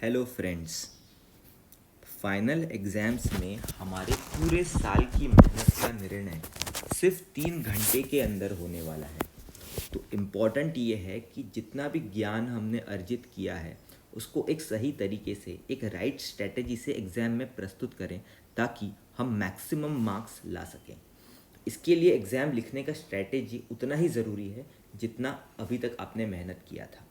Hello friends. Final exams में हमारे पूरे साल की मेहनत का निर्णय सिर्फ 3 घंटे के अंदर होने वाला है। तो इम्पॉर्टेंट ये है कि जितना भी ज्ञान हमने अर्जित किया है उसको एक सही तरीके से, एक राइट स्ट्रेटजी से एग्ज़ाम में प्रस्तुत करें ताकि हम मैक्सिमम मार्क्स ला सकें। इसके लिए एग्ज़ाम लिखने का स्ट्रेटेजी उतना ही ज़रूरी है जितना अभी तक आपने मेहनत किया था।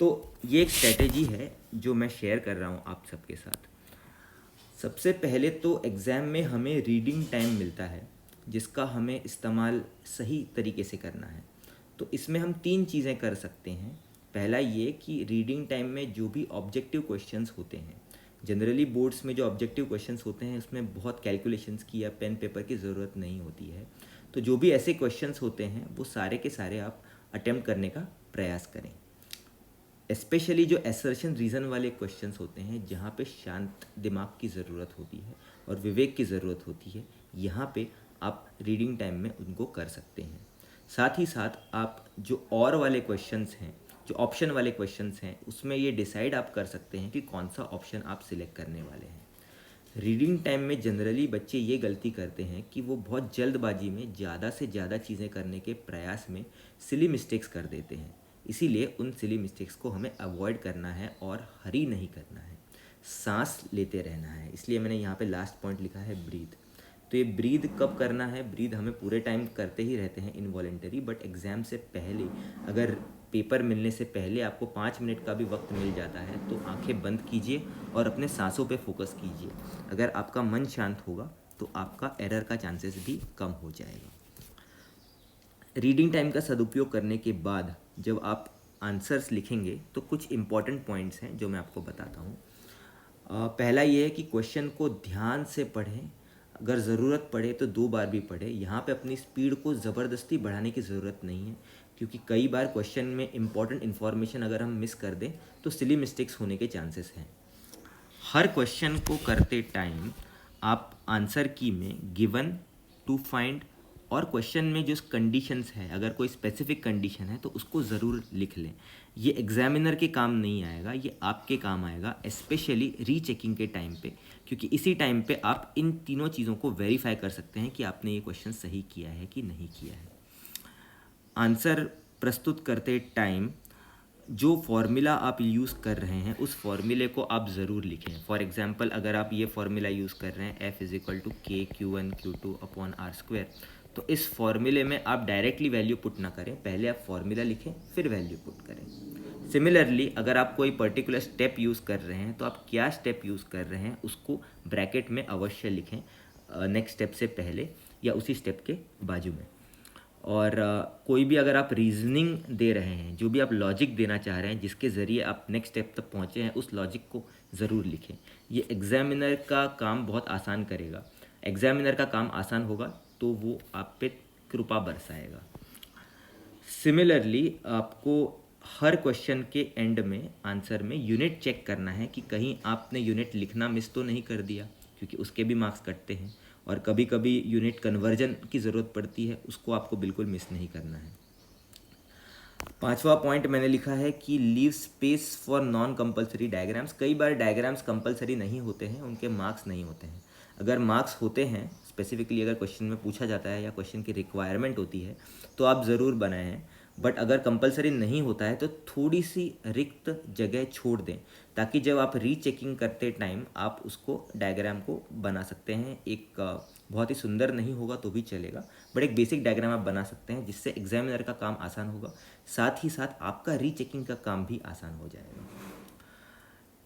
तो ये एक स्ट्रेटेजी है जो मैं शेयर कर रहा हूँ आप सबके साथ। सबसे पहले तो एग्ज़ाम में हमें रीडिंग टाइम मिलता है जिसका हमें इस्तेमाल सही तरीके से करना है। तो इसमें हम 3 चीज़ें कर सकते हैं। पहला ये कि रीडिंग टाइम में जो भी ऑब्जेक्टिव क्वेश्चंस होते हैं, जनरली बोर्ड्स में जो ऑब्जेक्टिव क्वेश्चंस होते हैं उसमें बहुत कैलकुलेशंस की या पेन पेपर की ज़रूरत नहीं होती है। तो जो भी ऐसे क्वेश्चंस होते हैं वो सारे के सारे आप अटेम्प्ट करने का प्रयास करें। स्पेशली जो असर्शन रीज़न वाले क्वेश्चंस होते हैं जहाँ पे शांत दिमाग की ज़रूरत होती है और विवेक की ज़रूरत होती है, यहाँ पे आप रीडिंग टाइम में उनको कर सकते हैं। साथ ही साथ आप जो और वाले क्वेश्चंस हैं, जो ऑप्शन वाले क्वेश्चंस हैं, उसमें ये डिसाइड आप कर सकते हैं कि कौन सा ऑप्शन आप सिलेक्ट करने वाले हैं। रीडिंग टाइम में जनरली बच्चे ये गलती करते हैं कि वो बहुत जल्दबाजी में ज़्यादा से ज़्यादा चीज़ें करने के प्रयास में सिली मिस्टेक्स कर देते हैं। इसीलिए उन सिली मिस्टेक्स को हमें अवॉइड करना है और हरी नहीं करना है, सांस लेते रहना है। इसलिए मैंने यहाँ पे लास्ट पॉइंट लिखा है ब्रीथ। तो ये ब्रीथ कब करना है? ब्रीथ हमें पूरे टाइम करते ही रहते हैं इनवॉलेंटरी, बट एग्ज़ाम से पहले, अगर पेपर मिलने से पहले आपको 5 मिनट का भी वक्त मिल जाता है तो आंखें बंद कीजिए और अपने सांसों पे फोकस कीजिए। अगर आपका मन शांत होगा तो आपका एरर का चांसेस भी कम हो जाएगा। रीडिंग टाइम का सदुपयोग करने के बाद जब आप आंसर्स लिखेंगे तो कुछ इम्पॉर्टेंट पॉइंट्स हैं जो मैं आपको बताता हूँ। पहला ये है कि क्वेश्चन को ध्यान से पढ़ें। अगर ज़रूरत पड़े तो 2 बार भी पढ़ें। यहाँ पे अपनी स्पीड को ज़बरदस्ती बढ़ाने की ज़रूरत नहीं है, क्योंकि कई बार क्वेश्चन में इम्पॉर्टेंट इन्फॉर्मेशन अगर हम मिस कर दें तो सिली मिस्टेक्स होने के चांसेस हैं। हर क्वेश्चन को करते टाइम आप आंसर की में गिवन, टू फाइंड और क्वेश्चन में जो कंडीशंस है, अगर कोई स्पेसिफिक कंडीशन है तो उसको ज़रूर लिख लें। ये एग्जामिनर के काम नहीं आएगा, ये आपके काम आएगा, स्पेशली रीचेकिंग के टाइम पे, क्योंकि इसी टाइम पे आप इन तीनों चीज़ों को वेरीफाई कर सकते हैं कि आपने ये क्वेश्चन सही किया है कि नहीं किया है। आंसर प्रस्तुत करते टाइम जो फॉर्मूला आप यूज़ कर रहे हैं उस फॉर्मूले को आप ज़रूर लिखें। फॉर एग्जांपल, अगर आप ये फॉर्मूला यूज़ कर रहे हैं F=K Q1 Q2/R², तो इस फॉर्मूले में आप डायरेक्टली वैल्यू पुट ना करें, पहले आप फॉर्मूला लिखें फिर वैल्यू पुट करें। सिमिलरली, अगर आप कोई पर्टिकुलर स्टेप यूज़ कर रहे हैं तो आप क्या स्टेप यूज़ कर रहे हैं उसको ब्रैकेट में अवश्य लिखें, नेक्स्ट स्टेप से पहले या उसी स्टेप के बाजू में। और कोई भी अगर आप रीजनिंग दे रहे हैं, जो भी आप लॉजिक देना चाह रहे हैं जिसके ज़रिए आप नेक्स्ट स्टेप तक पहुँचे हैं, उस लॉजिक को ज़रूर लिखें। ये एग्जामिनर का काम बहुत आसान करेगा। एग्जामिनर का काम आसान होगा तो वो आप पे कृपा बरसाएगा। सिमिलरली, आपको हर क्वेश्चन के एंड में, आंसर में यूनिट चेक करना है कि कहीं आपने यूनिट लिखना मिस तो नहीं कर दिया, क्योंकि उसके भी मार्क्स कटते हैं। और कभी कभी यूनिट कन्वर्जन की ज़रूरत पड़ती है, उसको आपको बिल्कुल मिस नहीं करना है। 5वां पॉइंट मैंने लिखा है कि leave space for non compulsory diagrams. कई बार डायग्राम्स कंपलसरी नहीं होते हैं, उनके मार्क्स नहीं होते हैं। अगर मार्क्स होते हैं, स्पेसिफिकली अगर क्वेश्चन में पूछा जाता है या क्वेश्चन की रिक्वायरमेंट होती है, तो आप ज़रूर बनाएं हैं। बट अगर कंपलसरी नहीं होता है तो थोड़ी सी रिक्त जगह छोड़ दें, ताकि जब आप रीचेकिंग करते टाइम आप उसको, डायग्राम को बना सकते हैं। एक बहुत ही सुंदर नहीं होगा तो भी चलेगा, बट एक बेसिक डायग्राम आप बना सकते हैं, जिससे एग्जामिनर का काम आसान होगा, साथ ही साथ आपका रीचेकिंग का काम भी आसान हो जाएगा।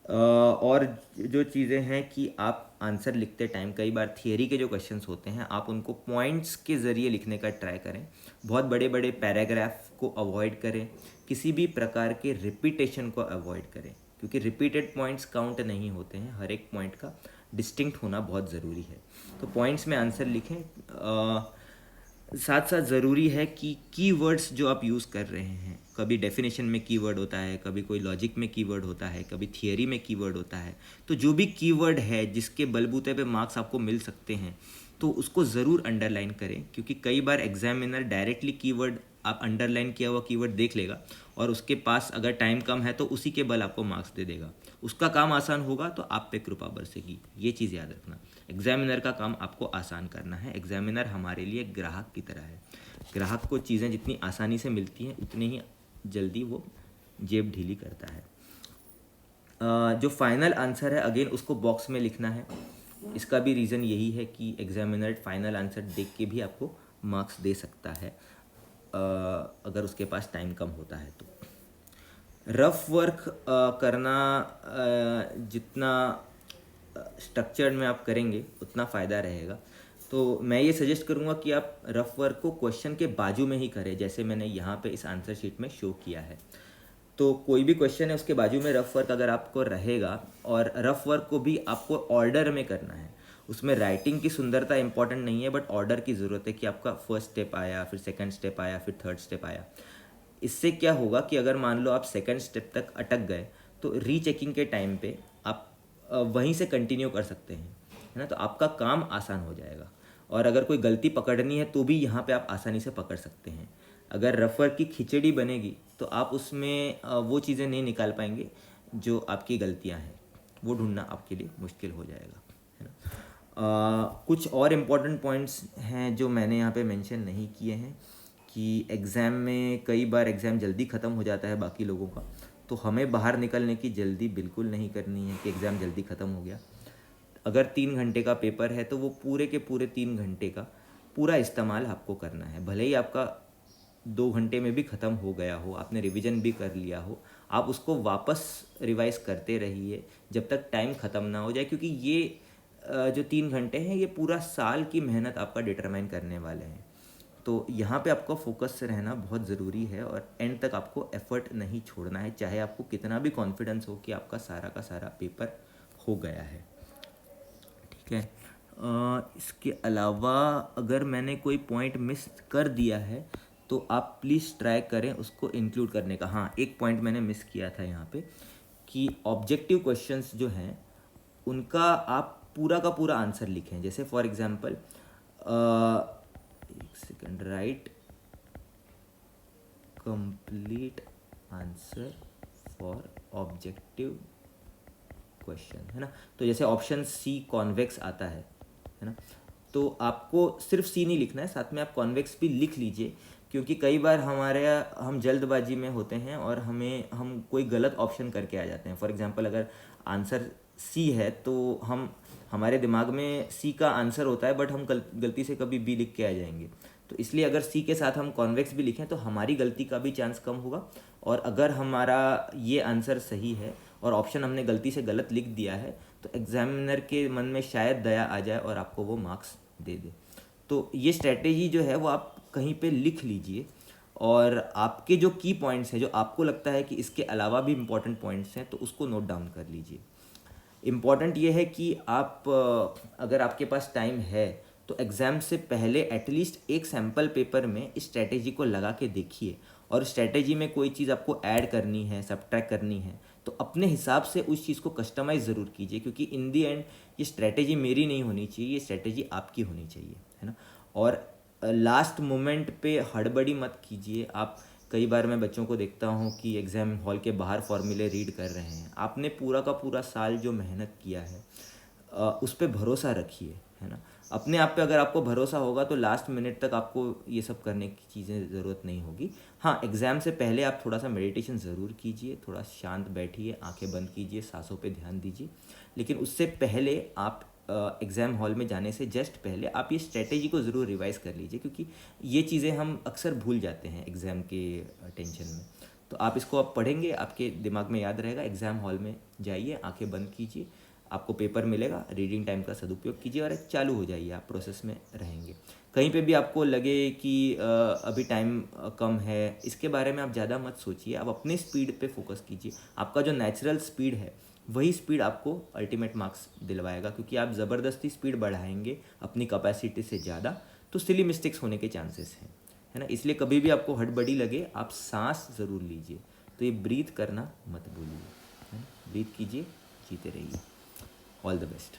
और जो चीज़ें हैं कि आप आंसर लिखते टाइम, कई बार थियरी के जो क्वेश्चंस होते हैं आप उनको पॉइंट्स के ज़रिए लिखने का ट्राई करें। बहुत बड़े बड़े पैराग्राफ को अवॉइड करें, किसी भी प्रकार के रिपीटेशन को अवॉइड करें, क्योंकि रिपीटेड पॉइंट्स काउंट नहीं होते हैं। हर एक पॉइंट का डिस्टिंक्ट होना बहुत ज़रूरी है। तो पॉइंट्स में आंसर लिखें। साथ साथ ज़रूरी है कि कीवर्ड्स जो आप यूज़ कर रहे हैं, कभी डेफिनेशन में कीवर्ड होता है, कभी कोई लॉजिक में कीवर्ड होता है, कभी थियरी में कीवर्ड होता है, तो जो भी कीवर्ड है जिसके बलबूते पे मार्क्स आपको मिल सकते हैं तो उसको ज़रूर अंडरलाइन करें, क्योंकि कई बार एग्जामिनर डायरेक्टली कीवर्ड आप अंडरलाइन किया हुआ कीवर्ड देख लेगा और उसके पास अगर टाइम कम है तो उसी के बल आपको मार्क्स दे देगा। उसका काम आसान होगा तो आप पे कृपा बरसेगी, ये चीज़ याद रखना। एग्जामिनर का काम आपको आसान करना है। एग्जामिनर हमारे लिए ग्राहक की तरह है। ग्राहक को चीज़ें जितनी आसानी से मिलती हैं उतनी ही जल्दी वो जेब ढीली करता है। जो फाइनल आंसर है अगेन उसको बॉक्स में लिखना है। इसका भी रीज़न यही है कि एग्जामिनर फाइनल आंसर देख के भी आपको मार्क्स दे सकता है अगर उसके पास टाइम कम होता है तो। रफ वर्क करना जितना स्ट्रक्चर्ड में आप करेंगे उतना फ़ायदा रहेगा। तो मैं ये सजेस्ट करूँगा कि आप रफ वर्क को क्वेश्चन के बाजू में ही करें, जैसे मैंने यहाँ पे इस आंसर शीट में शो किया है। तो कोई भी क्वेश्चन है उसके बाजू में रफ वर्क अगर आपको रहेगा, और रफ वर्क को भी आपको ऑर्डर में करना है। उसमें राइटिंग की सुंदरता इंपॉर्टेंट नहीं है, बट ऑर्डर की ज़रूरत है कि आपका फर्स्ट स्टेप आया, फिर सेकंड स्टेप आया, फिर थर्ड स्टेप आया। इससे क्या होगा कि अगर मान लो आप सेकंड स्टेप तक अटक गए तो रीचेकिंग के टाइम पे आप वहीं से कंटिन्यू कर सकते हैं, है ना। तो आपका काम आसान हो जाएगा। और अगर कोई गलती पकड़नी है तो भी यहाँ पे आप आसानी से पकड़ सकते हैं। अगर रफ वर्क की खिचड़ी बनेगी तो आप उसमें वो चीज़ें नहीं निकाल पाएंगे जो आपकी गलतियाँ हैं, वो ढूंढना आपके लिए मुश्किल हो जाएगा, है ना। कुछ और इम्पोर्टेंट पॉइंट्स हैं जो मैंने यहाँ पे मेंशन नहीं किए हैं कि एग्ज़ाम में कई बार एग्ज़ाम जल्दी ख़त्म हो जाता है बाकी लोगों का, तो हमें बाहर निकलने की जल्दी बिल्कुल नहीं करनी है कि एग्ज़ाम जल्दी ख़त्म हो गया। अगर 3 घंटे का पेपर है तो वो पूरे के पूरे 3 घंटे का पूरा इस्तेमाल आपको करना है। भले ही आपका 2 घंटे में भी ख़त्म हो गया हो, आपने रिवीजन भी कर लिया हो, आप उसको वापस रिवाइज करते रहिए जब तक टाइम ख़त्म ना हो जाए, क्योंकि ये जो 3 घंटे हैं ये पूरा साल की मेहनत आपका डिटरमाइन करने वाले हैं। तो यहाँ पे आपको फोकस से रहना बहुत ज़रूरी है और एंड तक आपको एफर्ट नहीं छोड़ना है, चाहे आपको कितना भी कॉन्फिडेंस हो कि आपका सारा का सारा पेपर हो गया है, ठीक है। इसके अलावा अगर मैंने कोई पॉइंट मिस कर दिया है तो आप प्लीज़ ट्राई करें उसको इंक्लूड करने का। हाँ, एक पॉइंट मैंने मिस किया था यहाँ पे कि ऑब्जेक्टिव क्वेश्चंस जो हैं उनका आप पूरा का पूरा आंसर लिखें। जैसे फॉर एग्जांपल एक second, right complete answer for objective question, है ना। तो जैसे ऑप्शन सी कॉन्वेक्स आता है ना, तो आपको सिर्फ सी नहीं लिखना है, साथ में आप कॉन्वेक्स भी लिख लीजिए, क्योंकि कई बार हम जल्दबाजी में होते हैं और हम कोई गलत ऑप्शन करके आ जाते हैं। फॉर एग्जांपल अगर आंसर सी है तो हमारे दिमाग में सी का आंसर होता है, बट हम गलती से कभी बी लिख के आ जाएंगे। तो इसलिए अगर सी के साथ हम कॉन्वेक्स भी लिखें तो हमारी गलती का भी चांस कम होगा, और अगर हमारा ये आंसर सही है और ऑप्शन हमने गलती से गलत लिख दिया है तो एग्जामिनर के मन में शायद दया आ जाए और आपको वो मार्क्स दे दे। तो ये स्ट्रेटेजी जो है वो आप कहीं पे लिख लीजिए, और आपके जो की पॉइंट्स हैं, जो आपको लगता है कि इसके अलावा भी इम्पॉर्टेंट पॉइंट्स हैं, तो उसको नोट डाउन कर लीजिए। इम्पॉर्टेंट ये है कि आप अगर आपके पास टाइम है तो एग्ज़ाम से पहले एटलीस्ट एक सैम्पल पेपर में इस स्ट्रैटेजी को लगा के देखिए, और स्ट्रैटेजी में कोई चीज़ आपको ऐड करनी है, सब्ट्रैक्ट करनी है, तो अपने हिसाब से उस चीज़ को कस्टमाइज़ ज़रूर कीजिए, क्योंकि इन दी एंड ये स्ट्रैटेजी मेरी नहीं होनी चाहिए, ये स्ट्रैटेजी आपकी होनी चाहिए, है ना। और लास्ट मोमेंट पे हड़बड़ी मत कीजिए। आप कई बार मैं बच्चों को देखता हूँ कि एग्ज़ाम हॉल के बाहर फॉर्मूले रीड कर रहे हैं। आपने पूरा का पूरा साल जो मेहनत किया है उस पर भरोसा रखिए, है ना। अपने आप पे अगर आपको भरोसा होगा तो लास्ट मिनट तक आपको ये सब करने की चीज़ें ज़रूरत नहीं होगी। हाँ, एग्ज़ाम से पहले आप थोड़ा सा मेडिटेशन ज़रूर कीजिए, थोड़ा शांत बैठिए, आंखें बंद कीजिए, सांसों पे ध्यान दीजिए, लेकिन उससे पहले आप एग्ज़ाम हॉल में जाने से जस्ट पहले आप ये स्ट्रैटेजी को ज़रूर रिवाइज़ कर लीजिए, क्योंकि ये चीज़ें हम अक्सर भूल जाते हैं एग्ज़ाम के टेंशन में। तो आप इसको आप पढ़ेंगे, आपके दिमाग में याद रहेगा। एग्ज़ाम हॉल में जाइए, आंखें बंद कीजिए, आपको पेपर मिलेगा, रीडिंग टाइम का सदुपयोग कीजिए और चालू हो जाइए, आप प्रोसेस में रहेंगे। कहीं पे भी आपको लगे कि अभी टाइम कम है, इसके बारे में आप ज़्यादा मत सोचिए, आप अपने स्पीड पे फोकस कीजिए। आपका जो नेचुरल स्पीड है वही स्पीड आपको अल्टीमेट मार्क्स दिलवाएगा, क्योंकि आप ज़बरदस्ती स्पीड बढ़ाएंगे अपनी कैपेसिटी से ज़्यादा तो सिली मिस्टेक्स होने के चांसेस हैं, है ना। इसलिए कभी भी आपको हड़बड़ी लगे आप सांस ज़रूर लीजिए। तो ये ब्रीथ करना मत भूलिए, ब्रीथ कीजिए, जीते रहिए। All the best.